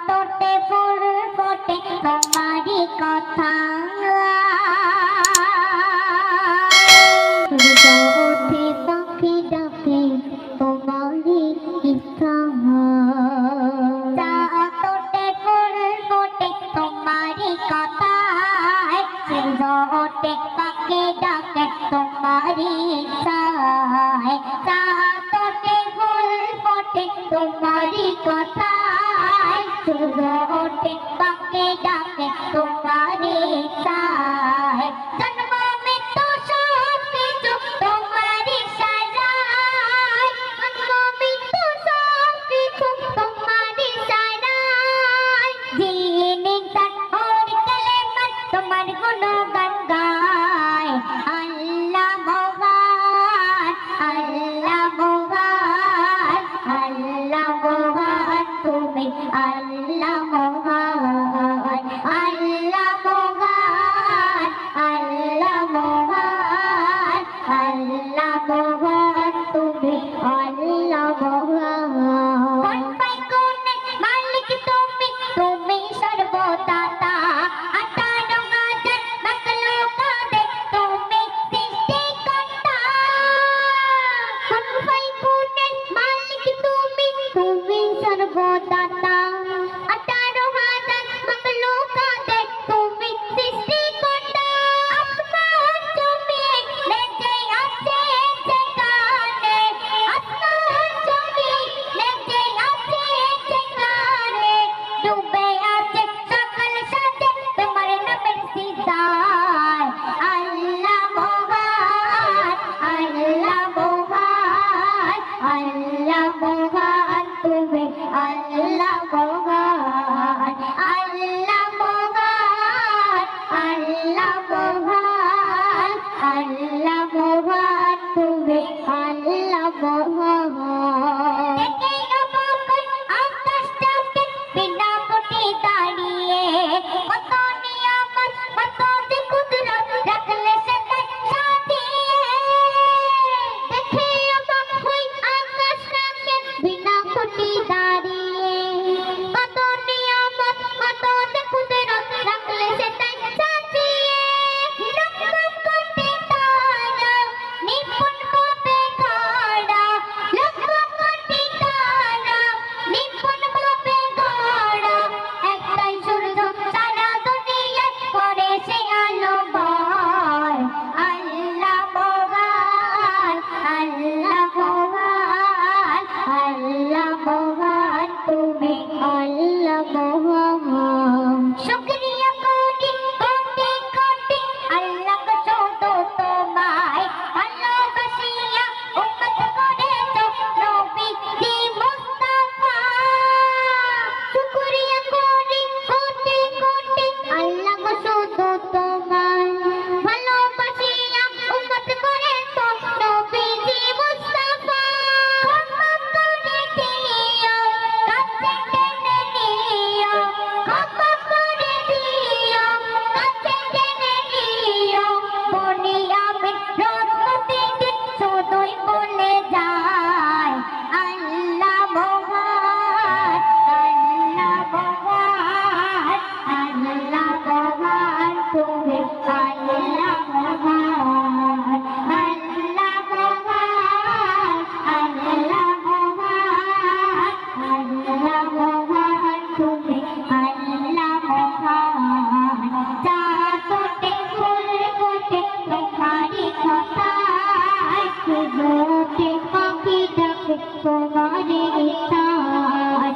তোতে ফুল ফোটে তোমারই কথা ওঠে পাখি ডাকে তোমারই ইচ্ছা তোতে ফুল ফোটে তোমারই কথা ওঠে পাখি ডাকে তোমারই ইচ্ছা তোতে ফুল ফোটে তোমারই কথা ওঠে পাখি ডাকে তোমারই ইচ্ছা জন্ম মৃত্যু সব কিছু তোমারই সাজায় জন্ম মৃত্যু সব কিছু তোমারই সাজায় যিনি তার ওর কালেমাত তোমার গুণগান গায় আল্লাহ মহান আল্লাহ মহান আল্লাহ মহান তুমি আল্লাহ মহান আল্লাহ মহান আল্লাহ মহান আল্লাহ মহান তুমি আল্লাহ মহান মালিক তুমি তুমি সর্বদাতা আঠারো হাজার মাখলুকাতে তুমি সৃষ্টিকর্তা মালিক তুমি তুমি সর্বদাতা আঠারো হাজার মাখলুকাতে তুমি সৃষ্টিকর্তা আসমান জমিন নেচে আছে যেখানে আসমান জমিন নেচে আছে যেখানে ডুবে আছে সকল সাথে তোমার নামের সিজদায় আল্লাহ মহান আল্লাহ মহান আল্লাহ মহান তুমি আল্লাহ মহান আল্লাহ মহান আল্লাহ মহান আল্লাহ মহান তুমি আল্লাহ মহান আকাশটাকে বিনা কোটি দাঁড়িয়ে কত নিয়ামত কত যে কুদরত রাখলে সেটাই সাজিয়ে দেখে অবাক হই আকাশটাকে বিনা কোটি দাঁড়িয়ে কত নিয়ামত কত যে কুদরত রাখলে সেটাই সাজিয়ে লক্ষ কোটি তারা নিপুণ ভাবে গড়া লক্ষ কোটি তারা নিপুণ ভাবে গড়া একটাই সূর্য সারা দুনিয়ায় করে সে আলো ভয় আল্লাহ মহান আল্লাহ মহান আল্লাহ মহান তুমি আল্লাহ মহান শুকরিয়া কোটি কোটি কোটি আল্লাহ শুধু তোমায় ভালোবাসিয়া উম্মত করেছো নবীজি মুস্তাফা শুকরিয়া কোটি কোটি কোটি আল্লাহ শুধু তোমায় ভালোবাসিয়া উম্মত করেছো নবীজি মুস্তাফা ক্ষমা করে দিও কাছে টেনে নিও ক্ষমা করে দিও কাছে টেনে নিও বনি আমি রোজ প্রতিদিন শুধুই বলে যায় আল্লাহ মহান আল্লাহ মহান আল্লাহ মহান তুমি আল্লাহ মহান আল্লাহ মহান আল্লাহ মহান আল্লাহ মহান তুমি আল্লাহ মহান যা ফোটে ফুল ফোটে তোমারই কথায় ওঠে পাখি ডাকে তোমারই ইচ্ছায়